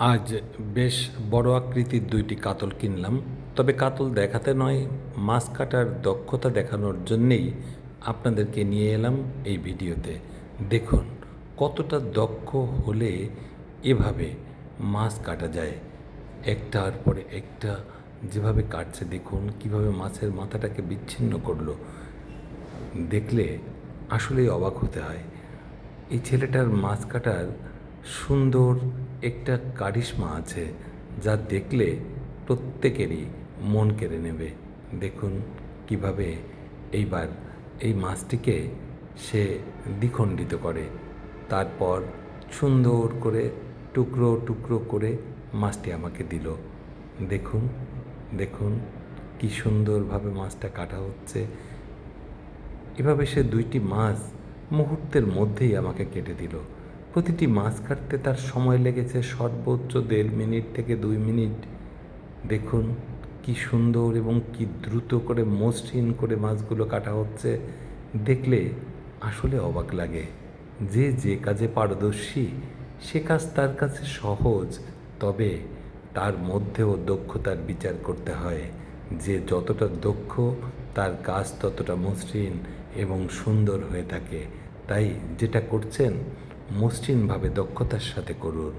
আজ বেশ বড় আকৃতির দুইটি কাতল কিনলাম। তবে কাতল দেখাতে নয়, মাছ কাটার দক্ষতা দেখানোর জন্যেই আপনাদেরকে নিয়ে এলাম এই ভিডিওতে। দেখুন কতটা দক্ষ হলে এভাবে মাছ কাটা যায়। একটার পরে একটা যেভাবে কাটছে, দেখুন কিভাবে মাছের মাথাটাকে বিচ্ছিন্ন করলো। দেখলে আসলেই অবাক হতে হয়। এই ছেলেটার মাছ কাটার সুন্দর একটা কারিশমা আছে, যা দেখলে প্রত্যেকেরই মন কেড়ে নেবে। দেখুন কিভাবে এইবার এই মাছটিকে সে দ্বিখণ্ডিত করে, তারপর সুন্দর করে টুকরো টুকরো করে মাছটি আমাকে দিল। দেখুন দেখুন কি সুন্দরভাবে মাছটা কাটা হচ্ছে। এভাবে সে দুইটি মাছ মুহূর্তের মধ্যেই আমাকে কেটে দিল। প্রতিটি মাছ কাটতে তার সময় লেগেছে সর্বোচ্চ 1.5 মিনিট থেকে 2 মিনিট। দেখুন কি সুন্দর এবং কি দ্রুত করে মসৃণ করে মাছগুলো কাটা হচ্ছে। দেখলে আসলে অবাক লাগে। যে যে কাজে পারদর্শী সে কাজ তার কাছে সহজ, তবে তার মধ্যেও দক্ষতার বিচার করতে হয়। যে যতটা দক্ষ তার কাজ ততটা মসৃণ এবং সুন্দর হয়ে থাকে। তাই যেটা করছেন মসৃণভাবে দক্ষতার সাথে করুন।